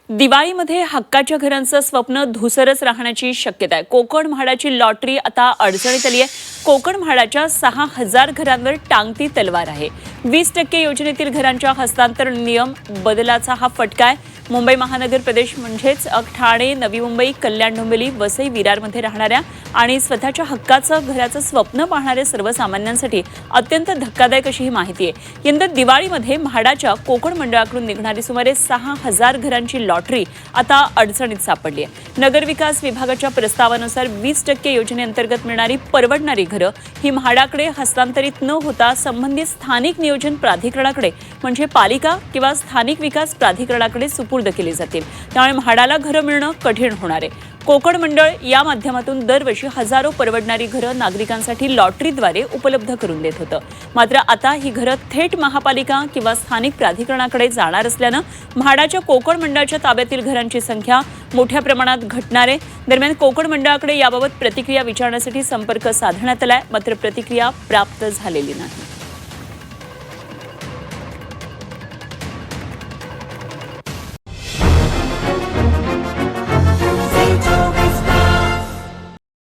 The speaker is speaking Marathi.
दिवाळीमध्ये हक्काच्या घरांचं स्वप्न धुसरच राहण्याची शक्यता आहे। कोकण म्हाडाची लॉटरी आता अडचणीत आली आहे। कोकण म्हाडाच्या 6,000 घरांवर टांगती तलवार आहे। 20% योजनेतील घरांच्या हस्तांतरण नियम बदलाचा हा फटका आहे। मुंबई महानगर प्रदेश म्हणजेच ठाणे, नवी मुंबई, कल्याण, डोंबिवली, वसई, विरारमध्ये राहणाऱ्या आणि स्वतःच्या हक्काचं घराचं स्वप्न पाहणाऱ्या सर्वसामान्यांसाठी अत्यंत धक्कादायक अशी ही माहिती आहे। यंदा दिवाळीमध्ये म्हाडाच्या कोकण मंडळाकडून निघणारी सुमारे 6,000 घरांची लॉटरी आता अडचणीत सापडली आहे। नगरविकास विभागाच्या प्रस्तावानुसार 20% योजनेअंतर्गत मिळणारी परवडणारी घरं ही म्हाडाकडे हस्तांतरित न होता संबंधित स्थानिक नियोजन प्राधिकरणाकडे म्हणजे पालिका किंवा स्थानिक विकास प्राधिकरणाकडे सुपूर्द केली जातील। त्यामुळे म्हाडाला घरं मिळणं कठीण होणार आहे। कोकण मंडळ या माध्यमातून दरवर्षी हजारो परवडणारी घरं नागरिकांसाठी लॉटरीद्वारे उपलब्ध करून देत होतं। मात्र आता ही घरं थेट महापालिका किंवा स्थानिक प्राधिकरणाकडे जाणार असल्यानं म्हाडाच्या कोकण मंडळाच्या ताब्यातील घरांची संख्या मोठ्या प्रमाणात घटणार आहे। दरम्यान कोकण मंडळाकडे याबाबत प्रतिक्रिया विचारण्यासाठी संपर्क साधण्यात आलाय, मात्र प्रतिक्रिया प्राप्त झालेली नाही।